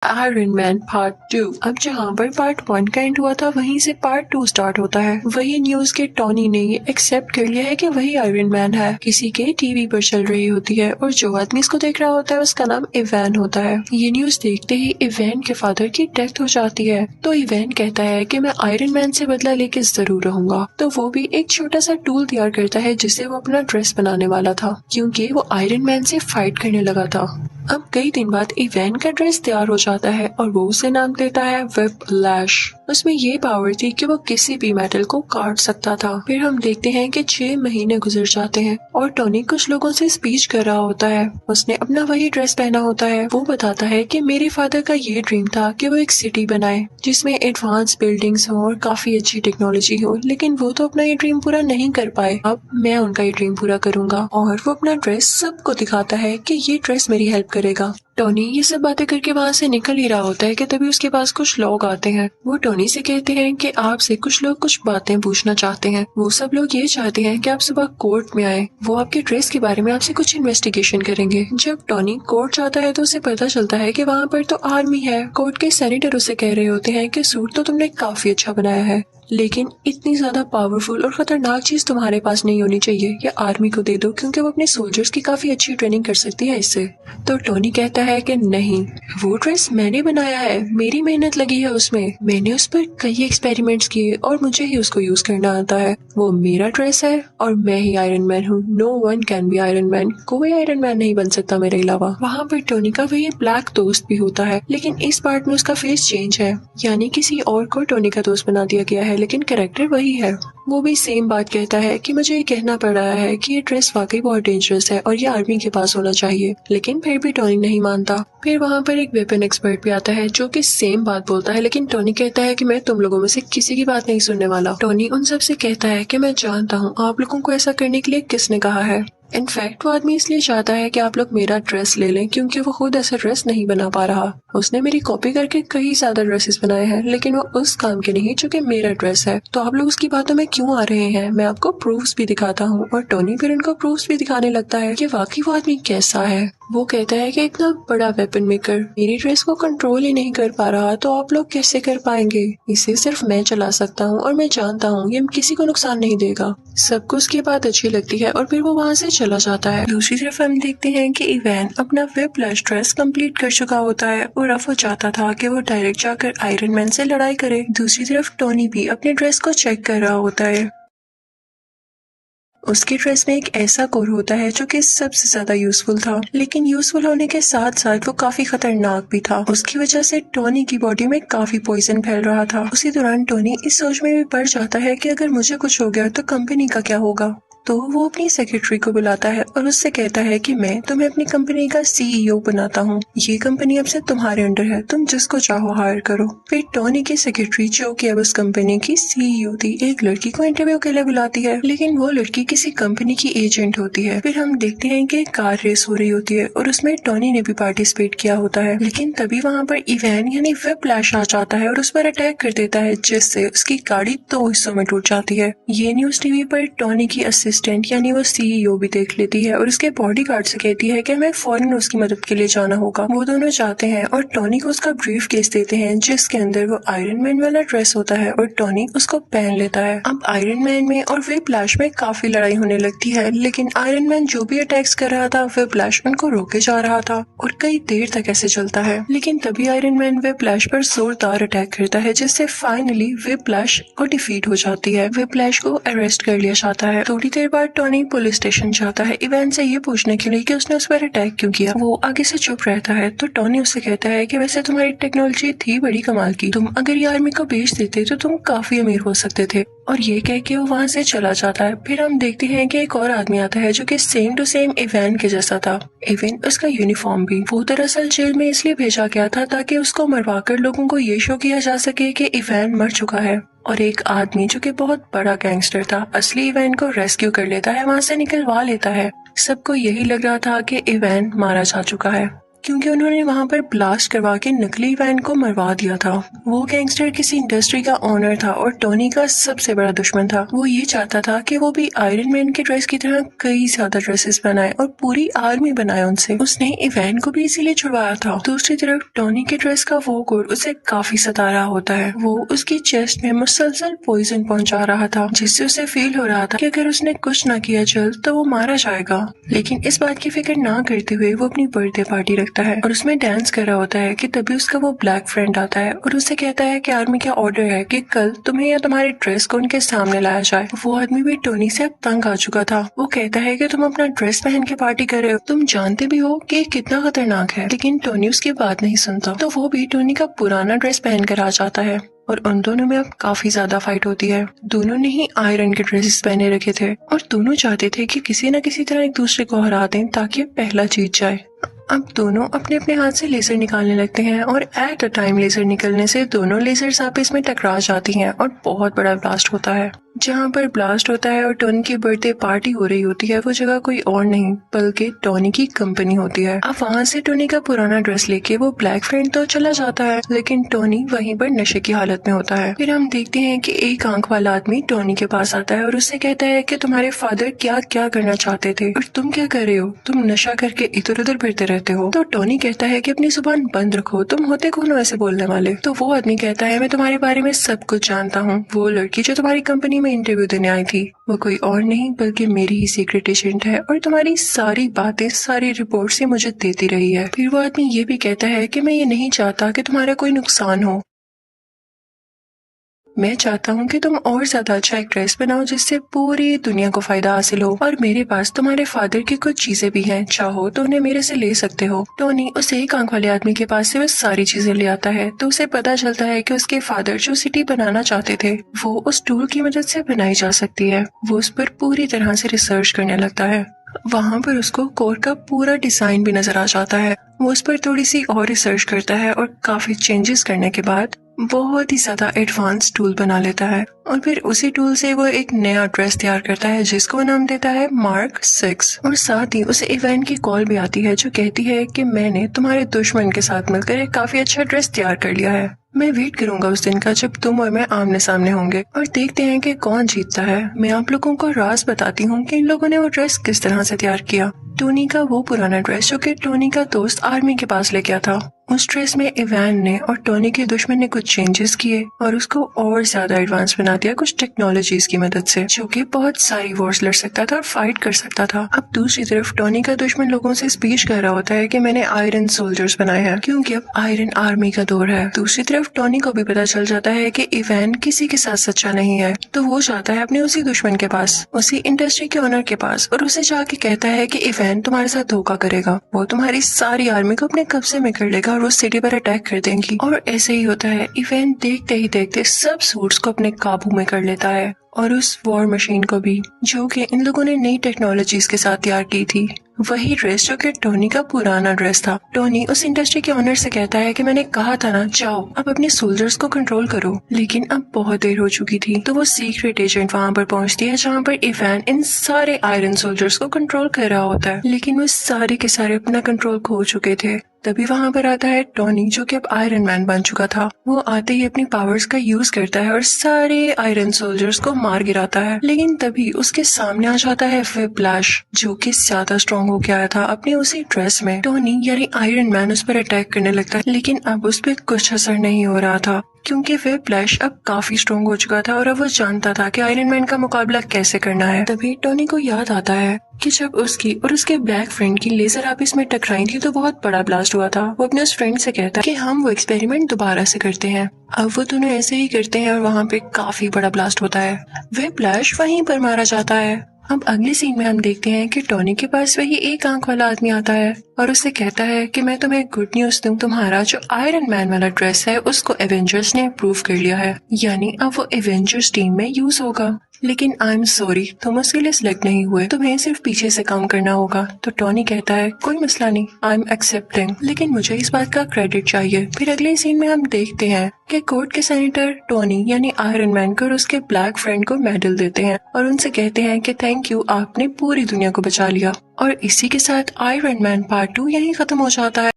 Iron man part 2। अब जहाँ पर पार्ट 1 का एंड हुआ था वहीं से पार्ट 2 स्टार्ट होता है। वही न्यूज के टॉनी ने ये एक्सेप्ट कर लिया है कि वही आयरन मैन है। किसी के टीवी पर चल रही होती है और जो आदमी इसको देख रहा होता है उसका नाम इवैन होता है। ये न्यूज देखते ही इवैन के फादर की डेथ हो जाती है। तो इवैन कहता है कि मैं आयरन मैन से बदला लेके जरूर रहूंगा। तो वो भी एक छोटा सा टूल तैयार करता है जिससे वो अपना ड्रेस बनाने वाला था, क्योंकि वो आयरन मैन से फाइट करने लगा था। अब कई दिन बाद इवैन का ड्रेस तैयार हो जाता है और वो उसे नाम देता है व्हिपलैश। उसमें ये पावर थी कि वो किसी भी मेटल को काट सकता था। फिर हम देखते हैं कि 6 महीने गुजर जाते हैं और टोनी कुछ लोगों से स्पीच कर रहा होता है। उसने अपना वही ड्रेस पहना होता है। वो बताता है कि मेरे फादर का ये ड्रीम था कि वो एक सिटी बनाए जिसमें एडवांस बिल्डिंग्स हो और काफी अच्छी टेक्नोलॉजी हो, लेकिन वो तो अपना ये ड्रीम पूरा नहीं कर पाए। अब मैं उनका ये ड्रीम पूरा करूंगा। और वो अपना ड्रेस सबको दिखाता है कि ये ड्रेस मेरी हेल्प करेगा। टोनी ये सब बातें करके वहाँ से निकल ही रहा होता है कि तभी उसके पास कुछ लोग आते हैं। वो टोनी से कहते हैं कि आपसे कुछ लोग कुछ बातें पूछना चाहते हैं। वो सब लोग ये चाहते हैं कि आप सुबह कोर्ट में आए। वो आपके ड्रेस के बारे में आपसे कुछ इन्वेस्टिगेशन करेंगे। जब टोनी कोर्ट जाता है तो उसे पता चलता है कि वहाँ पर तो आर्मी है। कोर्ट के सेनेटर उसे कह रहे होते हैं कि सूट तो तुमने काफी अच्छा बनाया है, लेकिन इतनी ज्यादा पावरफुल और खतरनाक चीज तुम्हारे पास नहीं होनी चाहिए। ये आर्मी को दे दो क्योंकि वो अपने सोल्जर्स की काफी अच्छी ट्रेनिंग कर सकती है इससे। तो टोनी कहता है कि नहीं, वो ड्रेस मैंने बनाया है, मेरी मेहनत लगी है उसमें, मैंने उस पर कई एक्सपेरिमेंट्स किए और मुझे ही उसको यूज करना आता है। वो मेरा ड्रेस है और मैं ही आयरन मैन हूँ। No one can be Iron Man. कोई आयरन मैन नहीं बन सकता मेरे अलावा। वहाँ पर टोनी का वही ब्लैक दोस्त भी होता है, लेकिन इस पार्ट में उसका फेस चेंज है, यानी किसी और को टोनी का दोस्त बना दिया गया है, लेकिन कैरेक्टर वही है। वो भी सेम बात कहता है कि मुझे ये कहना पड़ रहा है कि ये ड्रेस वाकई बहुत डेंजरस है और ये आर्मी के पास होना चाहिए, लेकिन फिर भी टोनी नहीं मानता। फिर वहाँ पर एक वेपन एक्सपर्ट भी आता है जो कि सेम बात बोलता है, लेकिन टोनी कहता है कि मैं तुम लोगों में से किसी की बात नहीं सुनने वाला। टोनी उन सब से कहता है कि मैं जानता हूँ आप लोगों को ऐसा करने के लिए किसने कहा है। इनफैक्ट वो आदमी इसलिए चाहता है कि आप लोग मेरा ड्रेस ले लें क्योंकि वो खुद ऐसा ड्रेस नहीं बना पा रहा। उसने मेरी कॉपी करके कई ज्यादा ड्रेसेस बनाए हैं, लेकिन वो उस काम के नहीं जो कि मेरा ड्रेस है। तो आप लोग उसकी बातों में क्यों आ रहे हैं? मैं आपको प्रूफ्स भी दिखाता हूँ। और टोनी फिर उनको प्रूफ्स भी दिखाने लगता है कि वाकई वो आदमी कैसा है। वो कहता है कि इतना बड़ा वेपन मेकर मेरी ड्रेस को कंट्रोल ही नहीं कर पा रहा, तो आप लोग कैसे कर पाएंगे? इसे सिर्फ मैं चला सकता हूँ और मैं जानता हूँ ये किसी को नुकसान नहीं देगा। सबको उसकी बात अच्छी लगती है और फिर वो वहाँ से चला जाता है। दूसरी तरफ हम देखते हैं कि इवैन अपना व्हिपलैश ड्रेस कंप्लीट कर चुका होता है और अब वो चाहता था कि वो डायरेक्ट जाकर आयरन मैन से लड़ाई करे। दूसरी तरफ टोनी भी अपने ड्रेस को चेक कर रहा होता है। उसके ड्रेस में एक ऐसा कोर होता है जो कि सबसे ज्यादा यूजफुल था, लेकिन यूजफुल होने के साथ साथ वो काफी खतरनाक भी था। उसकी वजह से टोनी की बॉडी में काफी पॉइजन फैल रहा था। उसी दौरान टोनी इस सोच में भी पड़ जाता है कि अगर मुझे कुछ हो गया तो कंपनी का क्या होगा। तो वो अपनी सेक्रेटरी को बुलाता है और उससे कहता है कि मैं तुम्हें अपनी कंपनी का सीईओ बनाता हूँ। ये कंपनी अब से तुम्हारे अंडर है, तुम जिसको चाहो हायर करो। फिर टोनी की सेक्रेटरी जो कि अब उस कंपनी की सीईओ थी, एक लड़की को इंटरव्यू के लिए बुलाती है, लेकिन वो लड़की किसी कंपनी की एजेंट होती है। फिर हम देखते हैं कि कार रेस हो रही होती है और उसमें टोनी ने भी पार्टिसिपेट किया होता है, लेकिन तभी वहाँ पर इवैन यानी व्हिपलैश आ जाता है और उस पर अटैक कर देता है, जिससे उसकी गाड़ी 2 हिस्सों में टूट जाती है। ये न्यूज टीवी पर टोनी की असिस्टेंट यानी वो सीईओ भी देख लेती है और उसके बॉडीगार्ड से कहती है कि हमें फौरन उसकी मदद के लिए जाना होगा। वो दोनों जाते हैं और टोनी को उसका ब्रीफ केस देते हैं जिसके अंदर वो आयरन मैन वाला ड्रेस होता है और टोनी उसको पहन लेता है। अब आयरन मैन में और व्हिपलैश में काफी लड़ाई होने लगती है, लेकिन आयरन मैन जो भी अटैक्स कर रहा था व्हिपलैश उनको रोके जा रहा था और कई देर तक ऐसे चलता है। लेकिन तभी आयरन मैन व्हिपलैश पर जोरदार अटैक करता है जिससे फाइनली व्हिपलैश को डिफीट हो जाती है। व्हिपलैश को अरेस्ट कर लिया जाता है। थोड़ी देर बाद टोनी पुलिस स्टेशन जाता है इवैन से ये पूछने के लिए कि उसने उस पर अटैक क्यों किया। वो आगे से चुप रहता है तो टोनी उससे कहता है कि वैसे तुम्हारी टेक्नोलॉजी थी बड़ी कमाल की, तुम अगर ये आर्मी को बेच देते तो तुम काफी अमीर हो सकते थे। और ये कह के वो वहाँ से चला जाता है। फिर हम देखते हैं कि एक और आदमी आता है जो कि सेम टू सेम इवैन के जैसा था, इवन उसका यूनिफॉर्म भी। वो दरअसल जेल में इसलिए भेजा गया था ताकि उसको मरवाकर लोगों को ये शो किया जा सके कि इवैन मर चुका है। और एक आदमी जो कि बहुत बड़ा गैंगस्टर था असली इवैन को रेस्क्यू कर लेता है, वहाँ से निकलवा लेता है। सबको यही लग रहा था कि इवैन मारा जा चुका है। क्योंकि उन्होंने वहां पर ब्लास्ट करवा के नकली वैन को मरवा दिया था। वो गैंगस्टर किसी इंडस्ट्री का ओनर था और टोनी का सबसे बड़ा दुश्मन था। वो ये चाहता था कि वो भी आयरन मैन के ड्रेस की तरह कई ज्यादा ड्रेसेस बनाए और पूरी आर्मी बनाए उनसे। उसने इवैन को भी इसीलिए छुड़वाया था। दूसरी तरफ टोनी के ड्रेस का वो कोड उसे काफी सता रहा होता है। वो उसकी चेस्ट में मुसलसल पॉइजन पहुंचा रहा था, जिससे उसे फील हो रहा था कि अगर उसने कुछ ना किया जल्द तो वो मारा जाएगा। लेकिन इस बात की फिक्र ना करते हुए वो अपनी बर्थडे पार्टी रखता है और उसमें डांस कर रहा होता है कि तभी उसका वो ब्लैक फ्रेंड आता है और उसे कहता है कि आर्मी का ऑर्डर है कि कल तुम्हें या तुम्हारे ड्रेस को उनके सामने लाया जाए। वो आदमी भी टोनी से अब तंग आ चुका था। वो कहता है कि तुम अपना ड्रेस पहन के पार्टी कर रहे हो, तुम जानते भी हो कि कितना खतरनाक है। लेकिन टोनी उसकी बात नहीं सुनता, तो वो भी टोनी का पुराना ड्रेस पहन कर आ जाता है और उन दोनों में अब काफी ज्यादा फाइट होती है। दोनों ने ही आयरन के ड्रेसेस पहने रखे थे और दोनों चाहते थे कि किसी न किसी तरह एक दूसरे को हरा दें ताकि पहला जीत जाए। अब दोनों अपने अपने हाथ से लेजर निकालने लगते हैं और एट अ टाइम लेजर निकलने से दोनों लेजर्स आपस में टकरा जाती हैं और बहुत बड़ा ब्लास्ट होता है। जहाँ पर ब्लास्ट होता है और टोनी की बर्थडे पार्टी हो रही होती है वो जगह कोई और नहीं बल्कि टोनी की कंपनी होती है। अब वहाँ से टोनी का पुराना ड्रेस लेके वो ब्लैक फ्रेंड तो चला जाता है, लेकिन टोनी वहीं पर नशे की हालत में होता है। फिर हम देखते हैं कि एक आंख वाला आदमी टोनी के पास आता है और उससे कहता है कि तुम्हारे फादर क्या क्या करना चाहते थे और तुम क्या कर रहे हो, तुम नशा करके इधर उधर फिरते रहते हो। तो टोनी कहता है कि अपनी जुबान बंद रखो, तुम होते कौन हो ऐसे बोलने वाले। तो वो आदमी कहता है मैं तुम्हारे बारे में सब कुछ जानता हूँ। वो लड़की जो तुम्हारी कंपनी में इंटरव्यू देने आई थी वो कोई और नहीं बल्कि मेरी ही सीक्रेट एजेंट है और तुम्हारी सारी बातें सारी रिपोर्ट से मुझे देती रही है। फिर वो आदमी ये भी कहता है कि मैं ये नहीं चाहता कि तुम्हारा कोई नुकसान हो, मैं चाहता हूँ कि तुम और ज्यादा अच्छा एक ड्रेस बनाओ जिससे पूरी दुनिया को फायदा हासिल हो और मेरे पास तुम्हारे फादर की कुछ चीजें भी हैं, चाहो तो उन्हें मेरे से ले सकते हो। टोनी उस एक आंख वाले आदमी के पास से वो सारी चीजें ले आता है तो उसे पता चलता है कि उसके फादर जो सिटी बनाना चाहते थे वो उस टूल की मदद से बनाई जा सकती है। वो उस पर पूरी तरह से रिसर्च करने लगता है। वहाँ पर उसको कोर का पूरा डिजाइन भी नजर आ जाता है। वो उस पर थोड़ी सी और रिसर्च करता है और काफी चेंजेस करने के बाद बहुत ही ज्यादा एडवांस टूल बना लेता है और फिर उसी टूल से वो एक नया ड्रेस तैयार करता है जिसको वो नाम देता है मार्क 6। और साथ ही उसे इवैन की कॉल भी आती है जो कहती है कि मैंने तुम्हारे दुश्मन के साथ मिलकर एक काफी अच्छा ड्रेस तैयार कर लिया है। मैं वेट करूंगा उस दिन का जब तुम और मैं आमने सामने होंगे और देखते हैं कि कौन जीतता है। मैं आप लोगों को राज बताती हूँ कि इन लोगों ने वो ड्रेस किस तरह से तैयार किया। टोनी का वो पुराना ड्रेस जो कि टोनी का दोस्त आर्मी के पास ले गया था, उस ड्रेस में इवैन ने और टोनी के दुश्मन ने कुछ चेंजेस किए और उसको और ज्यादा एडवांस बना दिया कुछ टेक्नोलॉजीज की मदद से, जो कि बहुत सारी वॉर्स लड़ सकता था और फाइट कर सकता था। अब दूसरी तरफ टोनी का दुश्मन लोगों से स्पीच कर रहा होता है कि मैंने आयरन सोल्जर्स बनाए हैं क्योंकि अब आयरन आर्मी का दौर है। दूसरी तरफ टोनी को भी पता चल जाता है कि इवैन किसी के साथ सच्चा नहीं है, तो वो जाता है अपने उसी दुश्मन के पास, उसी इंडस्ट्री के ओनर के पास और उसे जाके कहता है कि इवैन तुम्हारे साथ धोखा करेगा, वो तुम्हारी सारी आर्मी को अपने कब्जे में कर लेगा और वो सिटी पर अटैक कर देंगी। और ऐसे ही होता है। इवैन देखते ही देखते सब सूट्स को अपने काबू में कर लेता है और उस वॉर मशीन को भी, जो कि इन लोगों ने नई टेक्नोलॉजीज के साथ तैयार की थी। वही ड्रेस जो कि टोनी का पुराना ड्रेस था। टोनी उस इंडस्ट्री के ओनर से कहता है कि मैंने कहा था ना, जाओ अब अपने सोल्जर्स को कंट्रोल करो, लेकिन अब बहुत देर हो चुकी थी। तो वो सीक्रेट एजेंट वहाँ पर पहुँचती है जहाँ पर इवैन इन सारे आयरन सोल्जर्स को कंट्रोल कर रहा होता है, लेकिन वो सारे के सारे अपना कंट्रोल खो चुके थे। तभी वहाँ पर आता है टोनी जो कि अब आयरन मैन बन चुका था। वो आते ही अपनी पावर्स का यूज करता है और सारे आयरन सोल्जर्स को मार गिराता है, लेकिन तभी उसके सामने आ जाता है व्हिप्लैश जो कि ज्यादा स्ट्रॉन्ग हो गया आया था अपने उसी ड्रेस में। टोनी यानी आयरन मैन उस पर अटैक करने लगता है, लेकिन अब उस पर कुछ असर नहीं हो रहा था क्योंकि व्हिप्लैश अब काफी स्ट्रॉन्ग हो चुका था और अब वो जानता था कि आयरन मैन का मुकाबला कैसे करना है। तभी टोनी को याद आता है कि जब उसकी और उसके ब्लैक फ्रेंड की लेजर आपस में टकराई थी तो बहुत बड़ा ब्लास्ट हुआ था। वो अपने उस फ्रेंड से कहता है कि हम वो एक्सपेरिमेंट दोबारा से करते हैं। अब वो दोनों ऐसे ही करते हैं और वहाँ पे काफी बड़ा ब्लास्ट होता है। व्हिप्लैश वहीं पर मारा जाता है। अब अगले सीन में हम देखते हैं कि टोनी के पास वही एक आंख वाला आदमी आता है और उससे कहता है कि मैं तुम्हें गुड न्यूज दूं, तुम्हारा जो आयरन मैन वाला ड्रेस है उसको एवेंजर्स ने अप्रूव कर लिया है, यानी अब वो एवेंजर्स टीम में यूज होगा। लेकिन आई एम सॉरी, तुम उसके लिए सिलेक्ट नहीं हुए, तुम्हें सिर्फ पीछे से काम करना होगा। तो टोनी कहता है कोई मसला नहीं, आई एम एक्सेप्टिंग, लेकिन मुझे इस बात का क्रेडिट चाहिए। फिर अगले सीन में हम देखते हैं कि कोर्ट के सेनेटर टोनी यानी आयरन मैन को और उसके ब्लैक फ्रेंड को मेडल देते हैं और उनसे कहते हैं कि थैंक यू, आपने पूरी दुनिया को बचा लिया। और इसी के साथ आयरन मैन पार्ट 2 यहीं खत्म हो जाता है।